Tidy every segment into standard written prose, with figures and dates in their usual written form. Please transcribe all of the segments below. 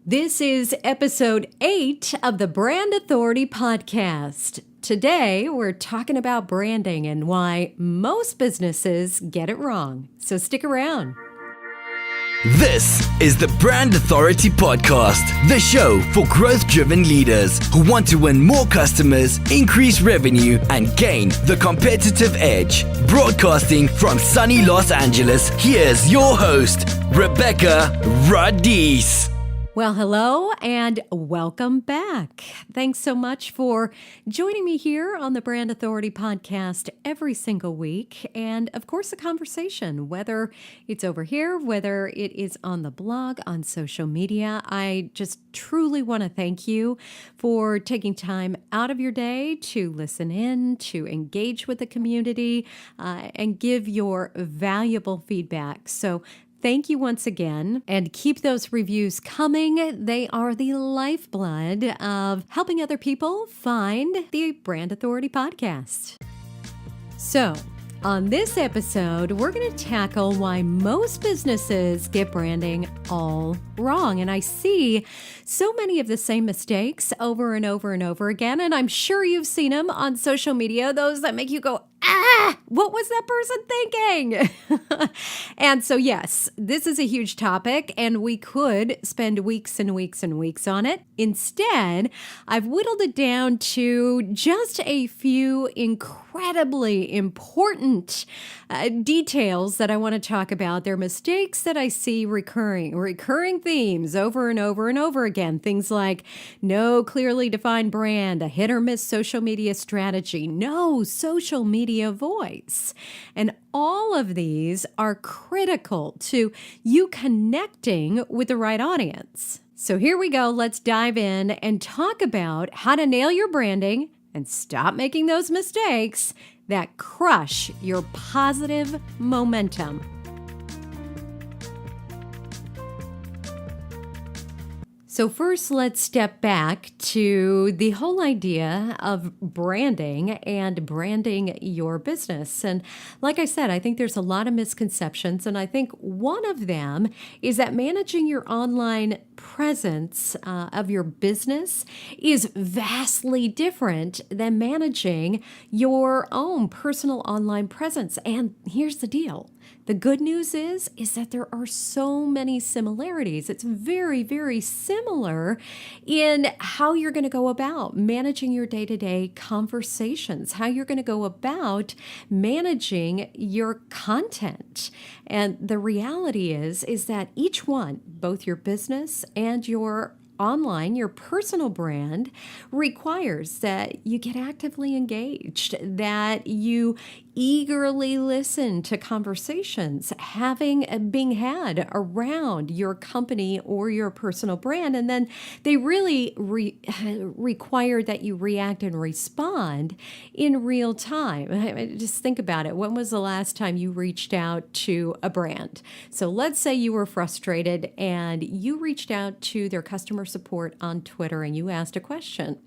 This is episode 8 of the Brand Authority podcast. Today, we're talking about branding and why most businesses get it wrong. So stick around. This is the Brand Authority Podcast, the show for growth-driven leaders who want to win more customers, increase revenue, and gain the competitive edge. Broadcasting from sunny Los Angeles, here's your host, Rebekah Radice. Well, hello and welcome back. Thanks so much for joining me here on the Brand Authority podcast every single week. And of course, a conversation, whether it's over here, whether it is on the blog, on social media. I just truly want to thank you for taking time out of your day to listen in, to engage with the community, and give your valuable feedback. So thank you once again, and keep those reviews coming. They are the lifeblood of helping other people find the Brand Authority podcast. So, on this episode, we're going to tackle why most businesses get branding all wrong. And I see so many of the same mistakes over and over and over again. And I'm sure you've seen them on social media, those that make you go, what was that person thinking? And so, yes, this is a huge topic, and we could spend weeks and weeks and weeks on it. Instead, I've whittled it down to just a few incredibly important details that I want to talk about. They're mistakes that I see recurring themes over and over and over again. Things like no clearly defined brand, a hit or miss social media strategy, no social media voice. And all of these are critical to you connecting with the right audience. So here we go. Let's dive in and talk about how to nail your branding and stop making those mistakes that crush your positive momentum. So first, let's step back to the whole idea of branding and branding your business. And like I said, I think there's a lot of misconceptions. And I think one of them is that managing your online presence of your business is vastly different than managing your own personal online presence. And here's the deal. The good news is that there are so many similarities. It's very, very similar in how you're going to go about managing your day-to-day conversations, how you're going to go about managing your content. And the reality is that each one, both your business and your online, your personal brand, requires that you get actively engaged, that you eagerly listen to conversations being had around your company or your personal brand. And then they really require that you react and respond in real time. Just think about it. When was the last time you reached out to a brand? So let's say you were frustrated and you reached out to their customer support on Twitter and you asked a question.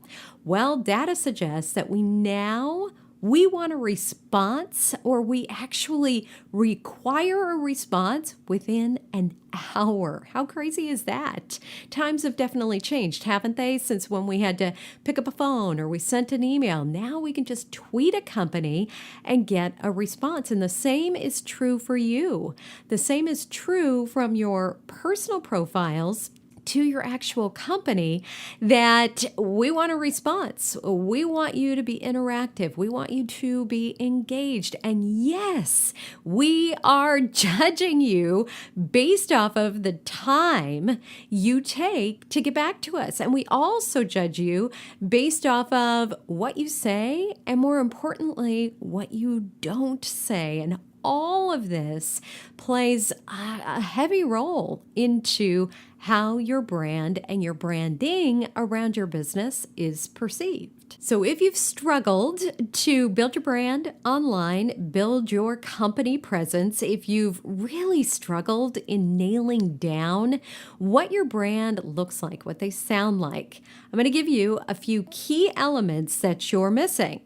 Well, data suggests that we want a response, or we actually require a response within an hour. How crazy is that? Times have definitely changed, haven't they? Since when we had to pick up a phone or we sent an email. Now we can just tweet a company and get a response. And the same is true for you. The same is true from your personal profiles to your actual company, that we want a response. We want you to be interactive. We want you to be engaged. And yes, we are judging you based off of the time you take to get back to us. And we also judge you based off of what you say, and more importantly, what you don't say. And all of this plays a heavy role into how your brand and your branding around your business is perceived. So if you've struggled to build your brand online, build your company presence, if you've really struggled in nailing down what your brand looks like, what they sound like, I'm going to give you a few key elements that you're missing.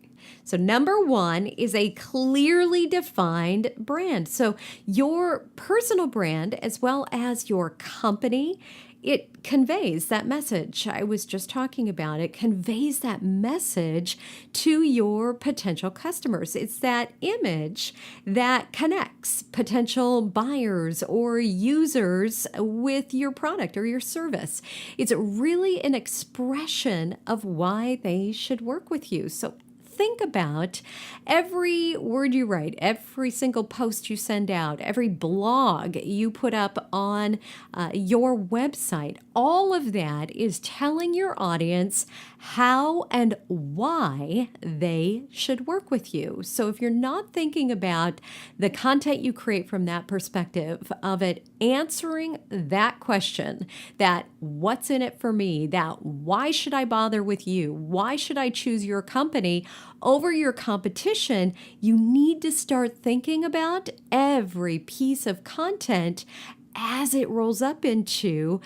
So number one is a clearly defined brand. So your personal brand, as well as your company, it conveys that message I was just talking about. It conveys that message to your potential customers. It's that image that connects potential buyers or users with your product or your service. It's really an expression of why they should work with you. So think about every word you write, every single post you send out, every blog you put up on your website. All of that is telling your audience how and why they should work with you. So if you're not thinking about the content you create from that perspective of it answering that question, that what's in it for me, that why should I bother with you, why should I choose your company over your competition, you need to start thinking about every piece of content as it rolls up into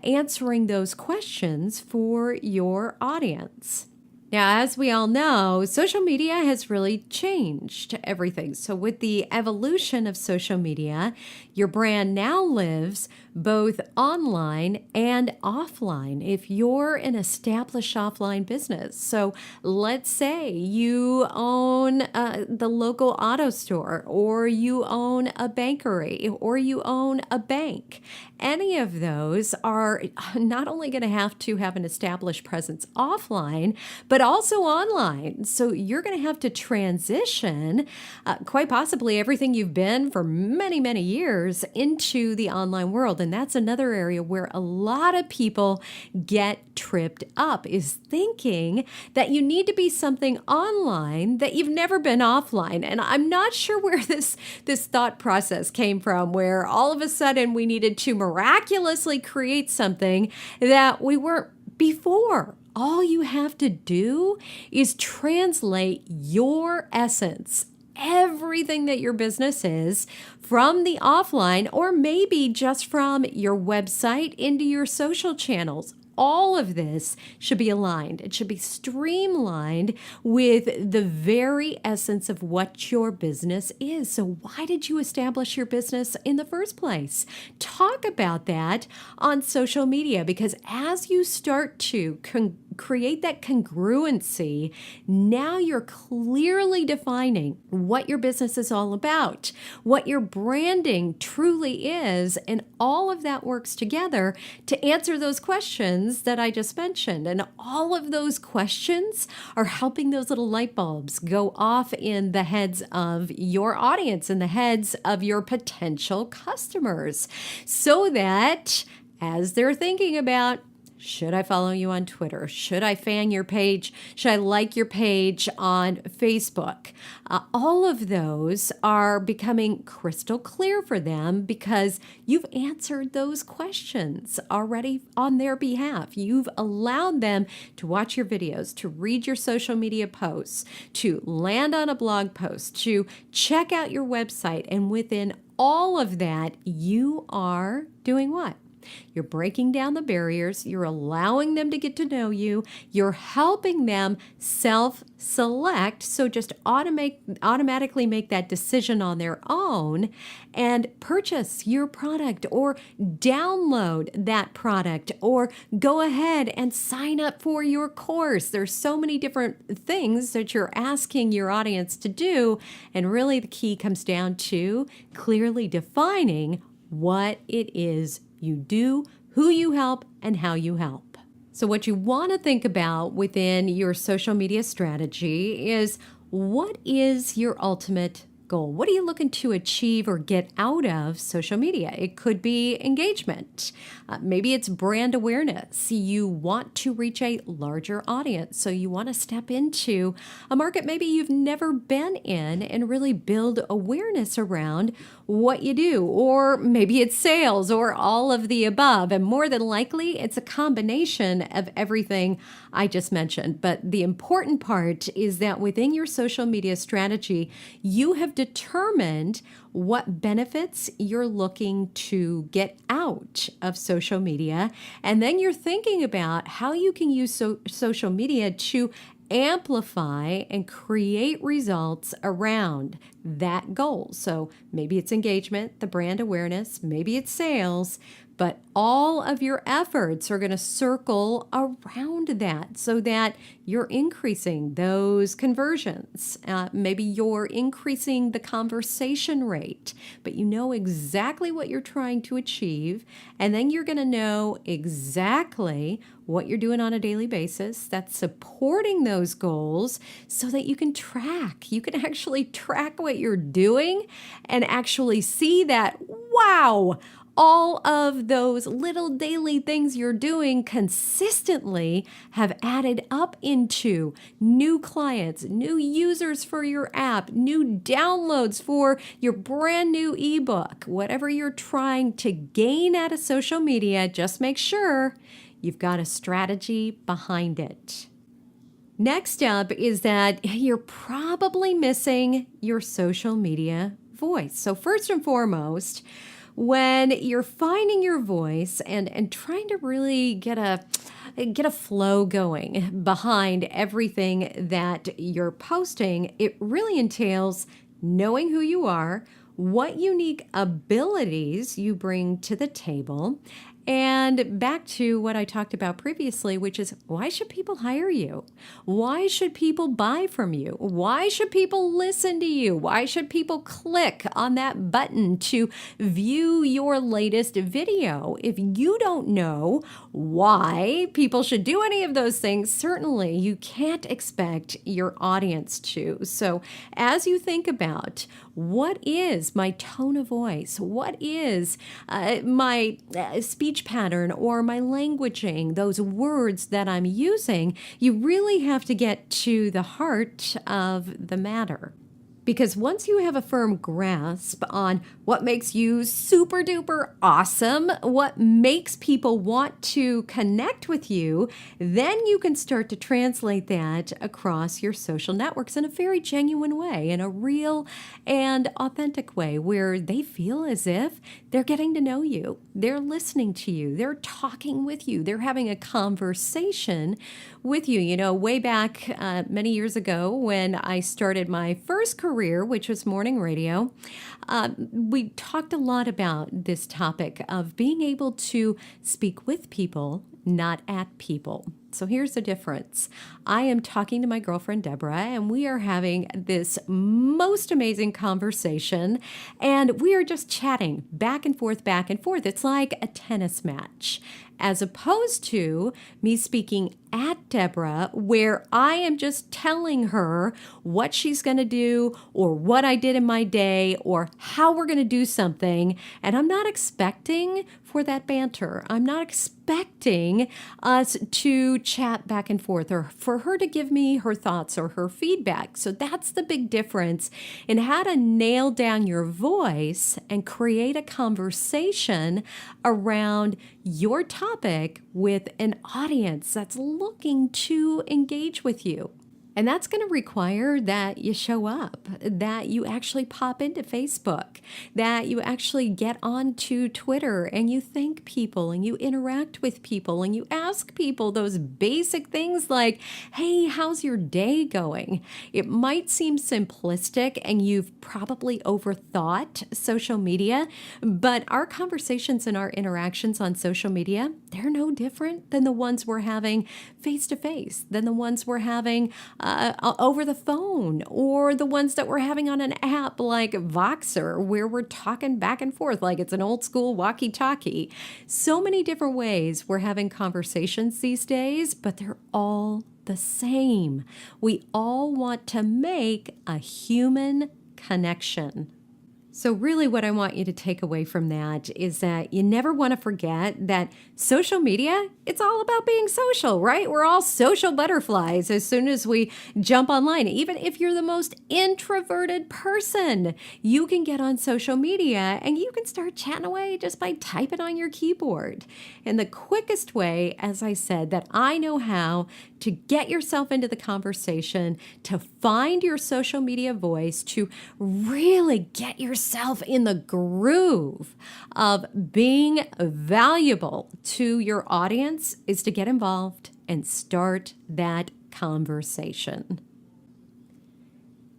answering those questions for your audience. Now, as we all know, social media has really changed everything. So with the evolution of social media, your brand now lives both online and offline if you're an established offline business. So let's say you own the local auto store, or you own a bakery, or you own a bank. Any of those are not only going to have an established presence offline, but also online. So you're going to have to transition quite possibly everything you've been for many, many years into the online world. And that's another area where a lot of people get tripped up, is thinking that you need to be something online that you've never been offline. And I'm not sure where this thought process came from, where all of a sudden we needed to miraculously create something that we weren't before. All you have to do is translate your essence, everything that your business is, from the offline, or maybe just from your website into your social channels. All of this should be aligned. It should be streamlined with the very essence of what your business is. So why did you establish your business in the first place? Talk about that on social media, because as you start to create that congruency, now you're clearly defining what your business is all about, what your branding truly is, and all of that works together to answer those questions that I just mentioned. And all of those questions are helping those little light bulbs go off in the heads of your audience, in the heads of your potential customers, so that as they're thinking about, should I follow you on Twitter? Should I fan your page? Should I like your page on Facebook? All of those are becoming crystal clear for them because you've answered those questions already on their behalf. You've allowed them to watch your videos, to read your social media posts, to land on a blog post, to check out your website. And within all of that, you are doing what? You're breaking down the barriers. You're allowing them to get to know you. You're helping them self-select. So just automatically make that decision on their own and purchase your product, or download that product, or go ahead and sign up for your course. There's so many different things that you're asking your audience to do. And really the key comes down to clearly defining what it is you do, who you help, and how you help. So what you want to think about within your social media strategy is, what is your ultimate goal? What are you looking to achieve or get out of social media? It could be engagement. Maybe it's brand awareness. You want to reach a larger audience. So you want to step into a market maybe you've never been in and really build awareness around what you do. Or maybe it's sales, or all of the above. And more than likely, it's a combination of everything I just mentioned. But the important part is that within your social media strategy, you have determined what benefits you're looking to get out of social media. And then you're thinking about how you can use social media to amplify and create results around that goal. So maybe it's engagement, the brand awareness, maybe it's sales, But all of your efforts are going to circle around that so that you're increasing those conversions. Maybe you're increasing the conversation rate, but you know exactly what you're trying to achieve. And then you're going to know exactly what you're doing on a daily basis that's supporting those goals so that you can track. You can actually track what you're doing and actually see that, wow, all of those little daily things you're doing consistently have added up into new clients, new users for your app, new downloads for your brand new ebook. Whatever you're trying to gain out of social media, just make sure you've got a strategy behind it. Next up is that you're probably missing your social media voice. So first and foremost, when you're finding your voice and trying to really get a flow going behind everything that you're posting, it really entails knowing who you are, what unique abilities you bring to the table, and back to what I talked about previously, which is why should people hire you? Why should people buy from you? Why should people listen to you? Why should people click on that button to view your latest video? If you don't know why people should do any of those things, certainly you can't expect your audience to. So as you think about what is my tone of voice, what is my speech pattern or my languaging, those words that I'm using, you really have to get to the heart of the matter. Because once you have a firm grasp on what makes you super duper awesome, what makes people want to connect with you, then you can start to translate that across your social networks in a very genuine way, in a real and authentic way where they feel as if they're getting to know you, they're listening to you, they're talking with you, they're having a conversation with you. You know, way back many years ago when I started my first career, which was morning radio, we talked a lot about this topic of being able to speak with people, not at people. So here's the difference. I am talking to my girlfriend, Deborah, and we are having this most amazing conversation, and we are just chatting back and forth, back and forth. It's like a tennis match, as opposed to me speaking at Deborah, where I am just telling her what she's going to do or what I did in my day or how we're going to do something. And I'm not expecting for that banter. I'm not expecting us to chat back and forth or for her to give me her thoughts or her feedback. So that's the big difference in how to nail down your voice and create a conversation around your topic with an audience that's looking to engage with you. And that's going to require that you show up, that you actually pop into Facebook, that you actually get onto Twitter and you thank people and you interact with people and you ask people those basic things like, hey, how's your day going? It might seem simplistic and you've probably overthought social media, but our conversations and our interactions on social media, they're no different than the ones we're having face to face, than the ones we're having over the phone, or the ones that we're having on an app like Voxer, where we're talking back and forth like it's an old school walkie-talkie. So many different ways we're having conversations these days, but they're all the same. We all want to make a human connection. So really what I want you to take away from that is that you never want to forget that social media, it's all about being social, right? We're all social butterflies as soon as we jump online. Even if you're the most introverted person, you can get on social media and you can start chatting away just by typing on your keyboard. And the quickest way, as I said, that I know how to get yourself into the conversation, to find your social media voice, to really get yourself in the groove of being valuable to your audience is to get involved and start that conversation.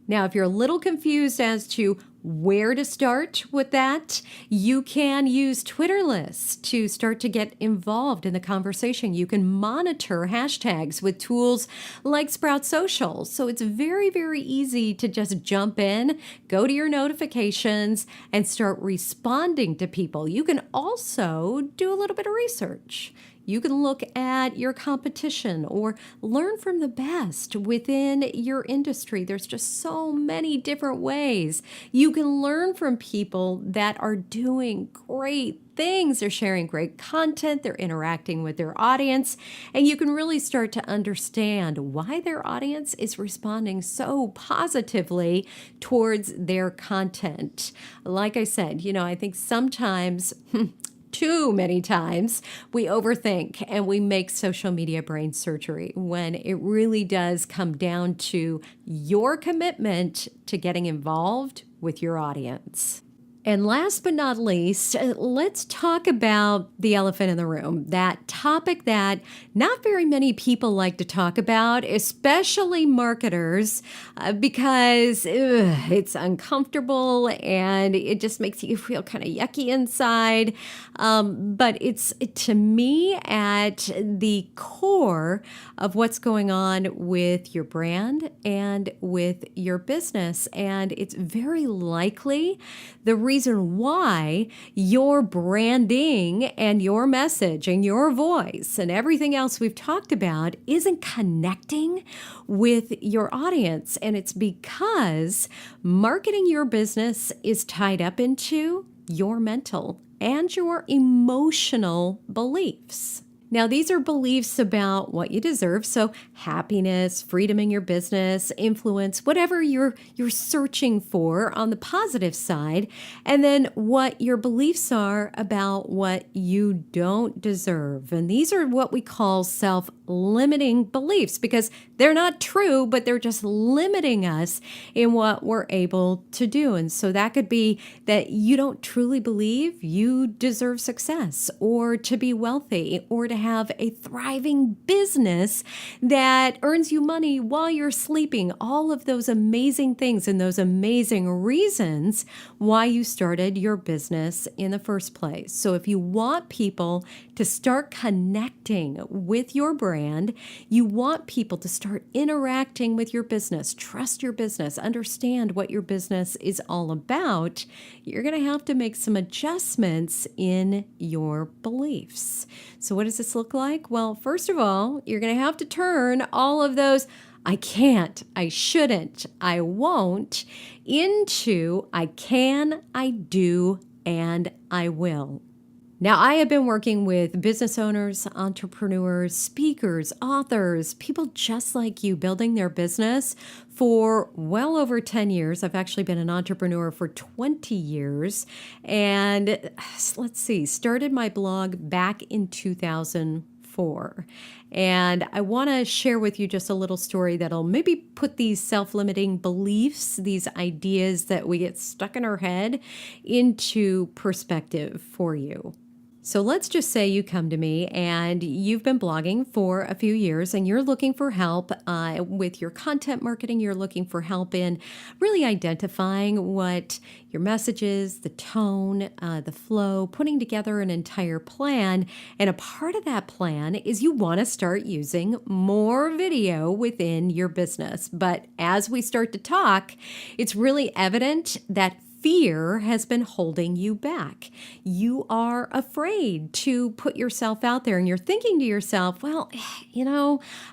Now, if you're a little confused as to where to start with that. You can use Twitter lists to start to get involved in the conversation. You can monitor hashtags with tools like Sprout Social. So it's very, very easy to just jump in, go to your notifications, and start responding to people. You can also do a little bit of research. You can look at your competition or learn from the best within your industry. There's just so many different ways. You can learn from people that are doing great things. They're sharing great content. They're interacting with their audience. And you can really start to understand why their audience is responding so positively towards their content. Like I said, I think sometimes too many times we overthink and we make social media brain surgery when it really does come down to your commitment to getting involved with your audience. And last but not least, let's talk about the elephant in the room, that topic that not very many people like to talk about, especially marketers, because it's uncomfortable and it just makes you feel kind of yucky inside. But it's, to me, at the core of what's going on with your brand and with your business. And it's very likely the reason why your branding and your message and your voice and everything else we've talked about isn't connecting with your audience. And it's because marketing your business is tied up into your mental and your emotional beliefs. Now, these are beliefs about what you deserve. So happiness, freedom in your business, influence, whatever you're searching for on the positive side. And then what your beliefs are about what you don't deserve. And these are what we call self-limiting beliefs because they're not true, but they're just limiting us in what we're able to do. And so that could be that you don't truly believe you deserve success or to be wealthy or to have a thriving business that earns you money while you're sleeping. All of those amazing things and those amazing reasons why you started your business in the first place. So if you want people to start connecting with your brand, you want people to start interacting with your business, trust your business, understand what your business is all about, you're going to have to make some adjustments in your beliefs. So what does this look like? Well, first of all, you're going to have to turn all of those I can't, I shouldn't, I won't into I can, I do, and I will. Now, I have been working with business owners, entrepreneurs, speakers, authors, people just like you building their business for well over 10 years. I've actually been an entrepreneur for 20 years. And started my blog back in 2004. And I want to share with you just a little story that'll maybe put these self-limiting beliefs, these ideas that we get stuck in our head, into perspective for you. So let's just say you come to me and you've been blogging for a few years and you're looking for help with your content marketing. You're looking for help in really identifying what your message is, the tone, the flow, putting together an entire plan. And a part of that plan is you want to start using more video within your business. But as we start to talk, it's really evident that fear has been holding you back. You are afraid to put yourself out there and you're thinking to yourself, well,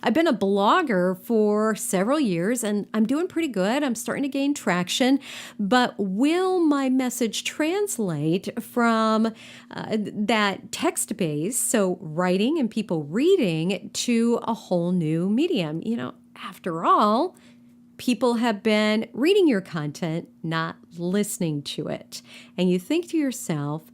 I've been a blogger for several years and I'm doing pretty good. I'm starting to gain traction, but will my message translate from that text base, so writing and people reading, to a whole new medium? After all, people have been reading your content, not listening to it. And you think to yourself,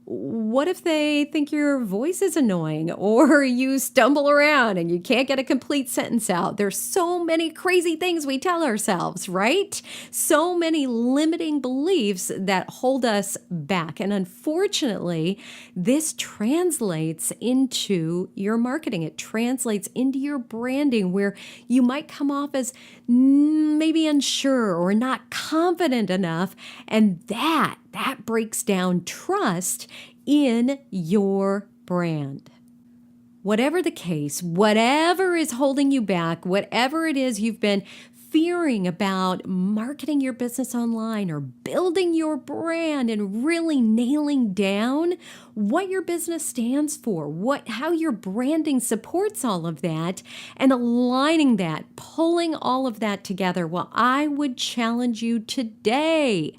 What if they think your voice is annoying or you stumble around and you can't get a complete sentence out? There's so many crazy things we tell ourselves, right? So many limiting beliefs that hold us back. And unfortunately, this translates into your marketing. It translates into your branding where you might come off as maybe unsure or not confident enough. And that breaks down trust in your brand. Whatever the case, whatever is holding you back, whatever it is you've been fearing about marketing your business online or building your brand and really nailing down what your business stands for, how your branding supports all of that, and aligning that, pulling all of that together, well, I would challenge you today.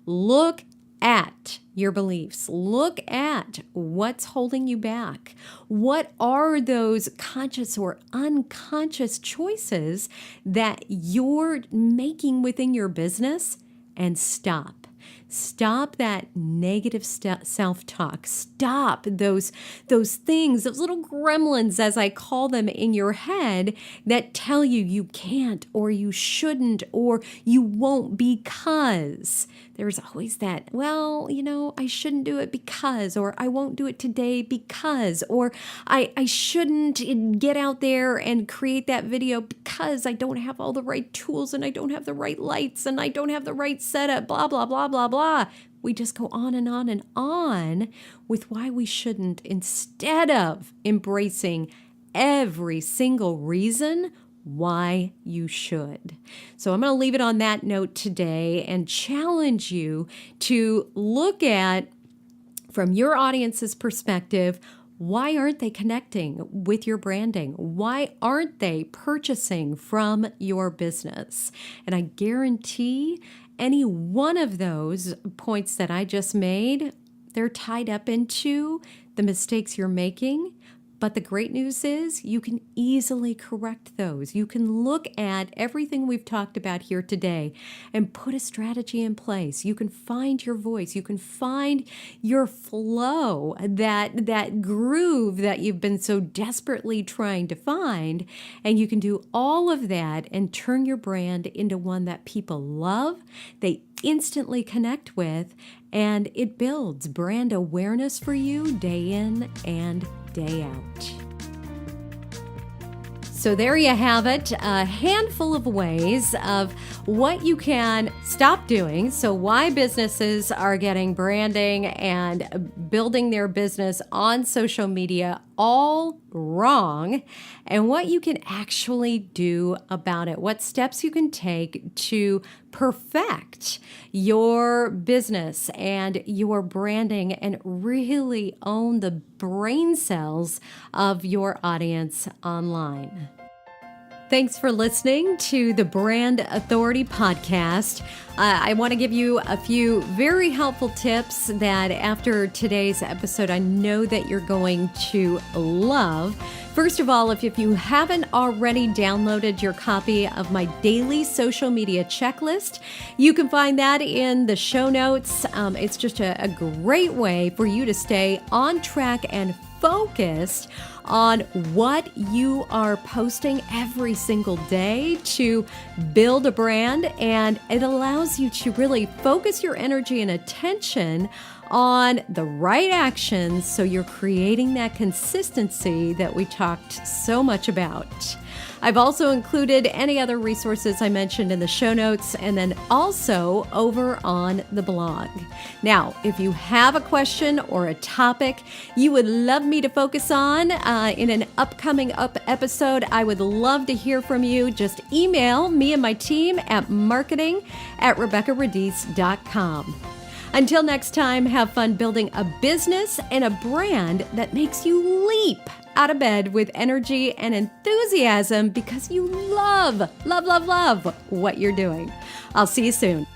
Look at your beliefs. Look at what's holding you back. What are those conscious or unconscious choices that you're making within your business? And stop. Stop that negative self-talk. Stop those things, those little gremlins, as I call them, in your head that tell you you can't or you shouldn't or you won't because. There's always that, well, I shouldn't do it because, or I won't do it today because, or I shouldn't get out there and create that video because I don't have all the right tools and I don't have the right lights and I don't have the right setup, blah, blah, blah, blah, blah. We just go on and on and on with why we shouldn't, instead of embracing every single reason why you should. So I'm going to leave it on that note today and challenge you to look at, from your audience's perspective, why aren't they connecting with your branding? Why aren't they purchasing from your business? And I guarantee any one of those points that I just made, they're tied up into the mistakes you're making. But the great news is you can easily correct those. You can look at everything we've talked about here today and put a strategy in place. You can find your voice. You can find your flow, that groove that you've been so desperately trying to find. And you can do all of that and turn your brand into one that people love, they instantly connect with, and it builds brand awareness for you day in and day out. So there you have it, a handful of ways of what you can stop doing. So why businesses are getting branding and building their business on social media all wrong, and what you can actually do about it. What steps you can take to perfect your business and your branding and really own the brain cells of your audience online. Thanks for listening to the Brand Authority Podcast. I want to give you a few very helpful tips that after today's episode, I know that you're going to love. First of all, if you haven't already downloaded your copy of my daily social media checklist, you can find that in the show notes. It's just a great way for you to stay on track and focused on what you are posting every single day to build a brand, and it allows you to really focus your energy and attention on the right actions so you're creating that consistency that we talked so much about. I've also included any other resources I mentioned in the show notes and then also over on the blog. Now, if you have a question or a topic you would love me to focus on in an upcoming episode, I would love to hear from you. Just email me and my team at marketing@RebekahRadice.com. Until next time, have fun building a business and a brand that makes you leap out of bed with energy and enthusiasm because you love what you're doing. I'll see you soon.